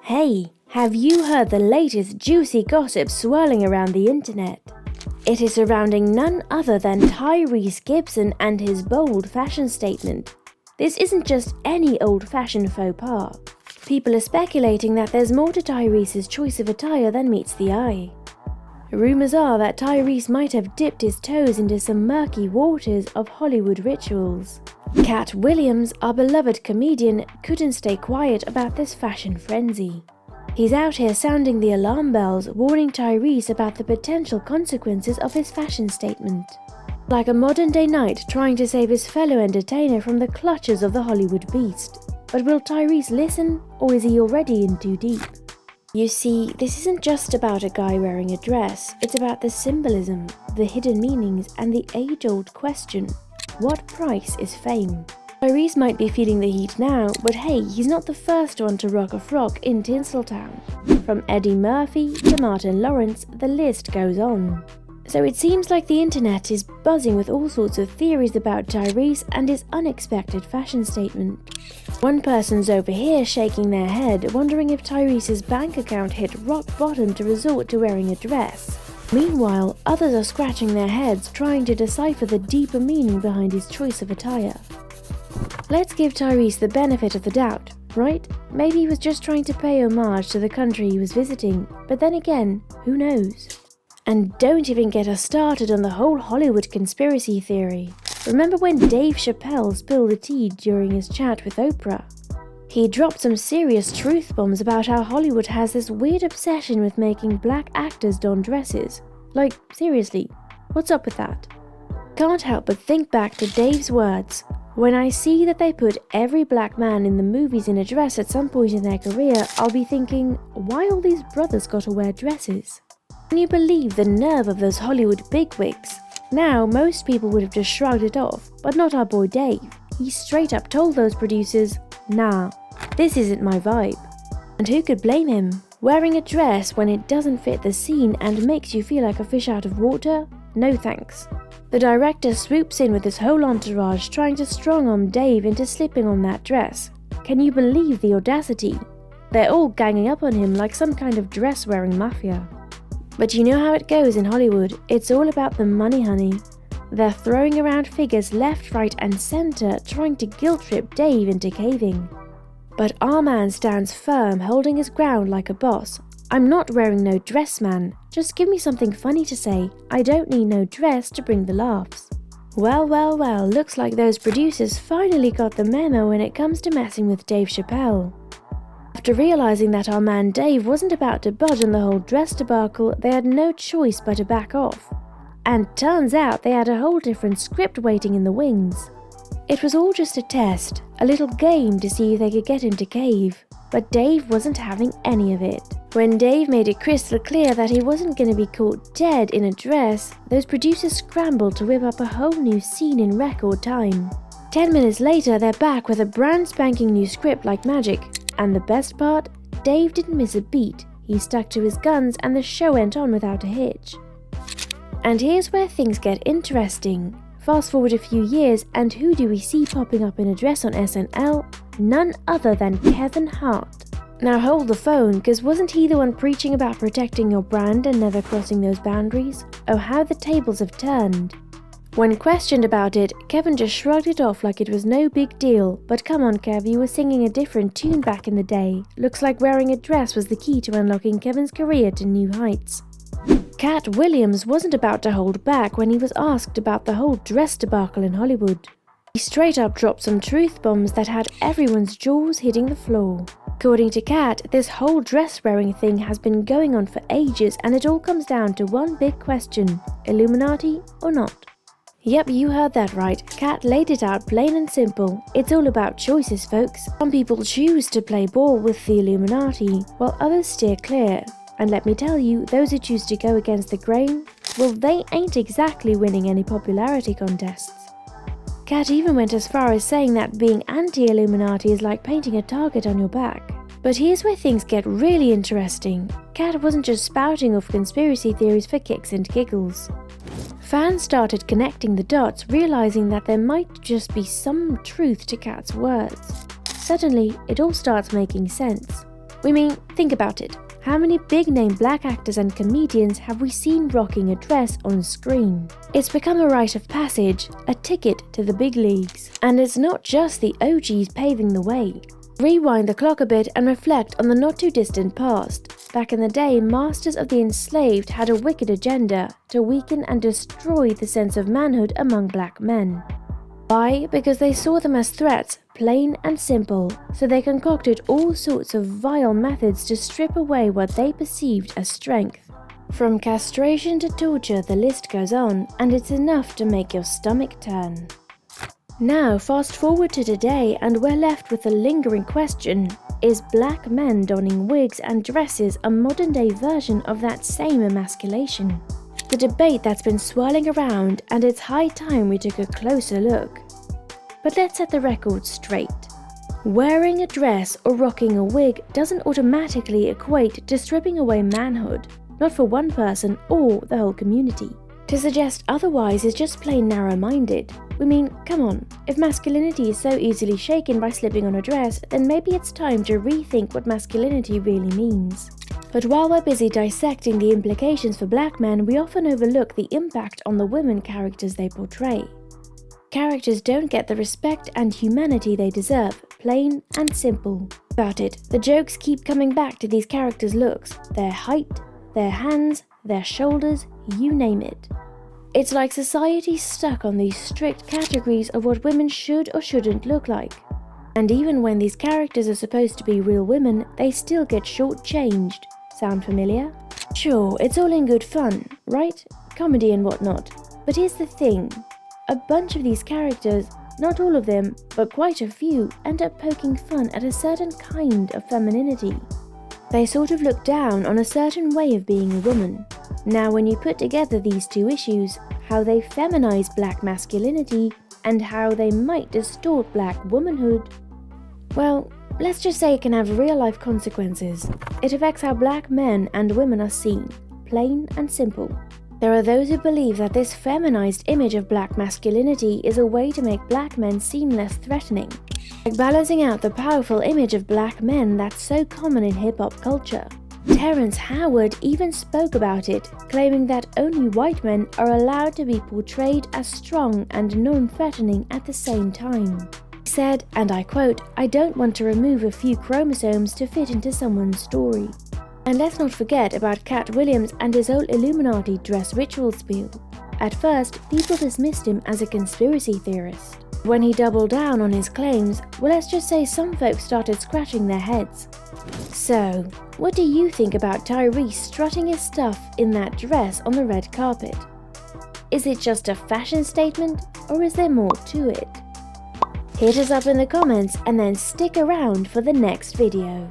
Hey, have you heard the latest juicy gossip swirling around the internet? It is surrounding none other than Tyrese Gibson and his bold fashion statement. This isn't just any old-fashioned faux pas. People are speculating that there's more to Tyrese's choice of attire than meets the eye. Rumors are that Tyrese might have dipped his toes into some murky waters of Hollywood rituals. Katt Williams, our beloved comedian, couldn't stay quiet about this fashion frenzy. He's out here sounding the alarm bells, warning Tyrese about the potential consequences of his fashion statement. Like a modern-day knight trying to save his fellow entertainer from the clutches of the Hollywood beast. But will Tyrese listen, or is he already in too deep? You see, this isn't just about a guy wearing a dress, it's about the symbolism, the hidden meanings, and the age-old question: what price is fame? Tyrese might be feeling the heat now, but hey, he's not the first one to rock a frock in Tinseltown. From Eddie Murphy to Martin Lawrence, the list goes on. So it seems like the internet is buzzing with all sorts of theories about Tyrese and his unexpected fashion statement. One person's over here shaking their head, wondering if Tyrese's bank account hit rock bottom to resort to wearing a dress. Meanwhile, others are scratching their heads trying to decipher the deeper meaning behind his choice of attire. Let's give Tyrese the benefit of the doubt, right? Maybe he was just trying to pay homage to the country he was visiting, but then again, who knows? And don't even get us started on the whole Hollywood conspiracy theory. Remember when Dave Chappelle spilled the tea during his chat with Oprah? He dropped some serious truth bombs about how Hollywood has this weird obsession with making black actors don dresses. Like, seriously, what's up with that? Can't help but think back to Dave's words: "When I see that they put every black man in the movies in a dress at some point in their career, I'll be thinking, why all these brothers gotta wear dresses?" Can you believe the nerve of those Hollywood bigwigs? Now, most people would have just shrugged it off, but not our boy Dave. He straight up told those producers, "Nah, this isn't my vibe." And who could blame him? Wearing a dress when it doesn't fit the scene and makes you feel like a fish out of water? No thanks. The director swoops in with his whole entourage trying to strong-arm Dave into slipping on that dress. Can you believe the audacity? They're all ganging up on him like some kind of dress-wearing mafia. But you know how it goes in Hollywood, it's all about the money, honey. They're throwing around figures left, right and center, trying to guilt-trip Dave into caving. But our man stands firm, holding his ground like a boss. "I'm not wearing no dress, man. Just give me something funny to say. I don't need no dress to bring the laughs." Well, looks like those producers finally got the memo when it comes to messing with Dave Chappelle. After realizing that our man Dave wasn't about to budge on the whole dress debacle, they had no choice but to back off. And turns out they had a whole different script waiting in the wings. It was all just a test, a little game to see if they could get him to cave. But Dave wasn't having any of it. When Dave made it crystal clear that he wasn't going to be caught dead in a dress, those producers scrambled to whip up a whole new scene in record time. 10 minutes later, they're back with a brand spanking new script like magic. And the best part? Dave didn't miss a beat. He stuck to his guns and the show went on without a hitch. And here's where things get interesting. Fast forward a few years, and who do we see popping up in a dress on SNL? None other than Kevin Hart. Now hold the phone, cause wasn't he the one preaching about protecting your brand and never crossing those boundaries? Oh, how the tables have turned. When questioned about it, Kevin just shrugged it off like it was no big deal. But come on Kev, you were singing a different tune back in the day. Looks like wearing a dress was the key to unlocking Kevin's career to new heights. Katt Williams wasn't about to hold back when he was asked about the whole dress debacle in Hollywood. He straight up dropped some truth bombs that had everyone's jaws hitting the floor. According to Katt, this whole dress-wearing thing has been going on for ages and it all comes down to one big question: Illuminati or not? Yep, you heard that right. Katt laid it out plain and simple. It's all about choices, folks. Some people choose to play ball with the Illuminati, while others steer clear. And let me tell you, those who choose to go against the grain, well, they ain't exactly winning any popularity contests. Katt even went as far as saying that being anti-Illuminati is like painting a target on your back. But here's where things get really interesting. Katt wasn't just spouting off conspiracy theories for kicks and giggles. Fans started connecting the dots, realizing that there might just be some truth to Katt's words. Suddenly, it all starts making sense. We mean, think about it. How many big-name black actors and comedians have we seen rocking a dress on screen? It's become a rite of passage, a ticket to the big leagues. And it's not just the OGs paving the way. Rewind the clock a bit and reflect on the not-too-distant past. Back in the day, masters of the enslaved had a wicked agenda to weaken and destroy the sense of manhood among black men. Why? Because they saw them as threats, plain and simple, so they concocted all sorts of vile methods to strip away what they perceived as strength. From castration to torture, the list goes on, and it's enough to make your stomach turn. Now fast forward to today and we're left with the lingering question, is black men donning wigs and dresses a modern day version of that same emasculation? The debate that's been swirling around, and it's high time we took a closer look. But let's set the record straight. Wearing a dress or rocking a wig doesn't automatically equate to stripping away manhood, not for one person or the whole community. To suggest otherwise is just plain narrow-minded. We mean, come on, if masculinity is so easily shaken by slipping on a dress, then maybe it's time to rethink what masculinity really means. But while we're busy dissecting the implications for black men, we often overlook the impact on the women characters they portray. Characters don't get the respect and humanity they deserve, plain and simple. About it, the jokes keep coming back to these characters' looks, their height, their hands, their shoulders, you name it. It's like society's stuck on these strict categories of what women should or shouldn't look like. And even when these characters are supposed to be real women, they still get shortchanged. Sound familiar? Sure, it's all in good fun, right? Comedy and whatnot. But here's the thing. A bunch of these characters, not all of them, but quite a few, end up poking fun at a certain kind of femininity. They sort of look down on a certain way of being a woman. Now when you put together these two issues, how they feminize black masculinity and how they might distort black womanhood, well, let's just say it can have real-life consequences. It affects how black men and women are seen, plain and simple. There are those who believe that this feminized image of black masculinity is a way to make black men seem less threatening, like balancing out the powerful image of black men that's so common in hip-hop culture. Terrence Howard even spoke about it, claiming that only white men are allowed to be portrayed as strong and non-threatening at the same time. He said, and I quote, "I don't want to remove a few chromosomes to fit into someone's story." And let's not forget about Katt Williams and his whole Illuminati dress ritual spiel. At first, people dismissed him as a conspiracy theorist. When he doubled down on his claims, well, let's just say some folks started scratching their heads. So, what do you think about Tyrese strutting his stuff in that dress on the red carpet? Is it just a fashion statement, or is there more to it? Hit us up in the comments and then stick around for the next video.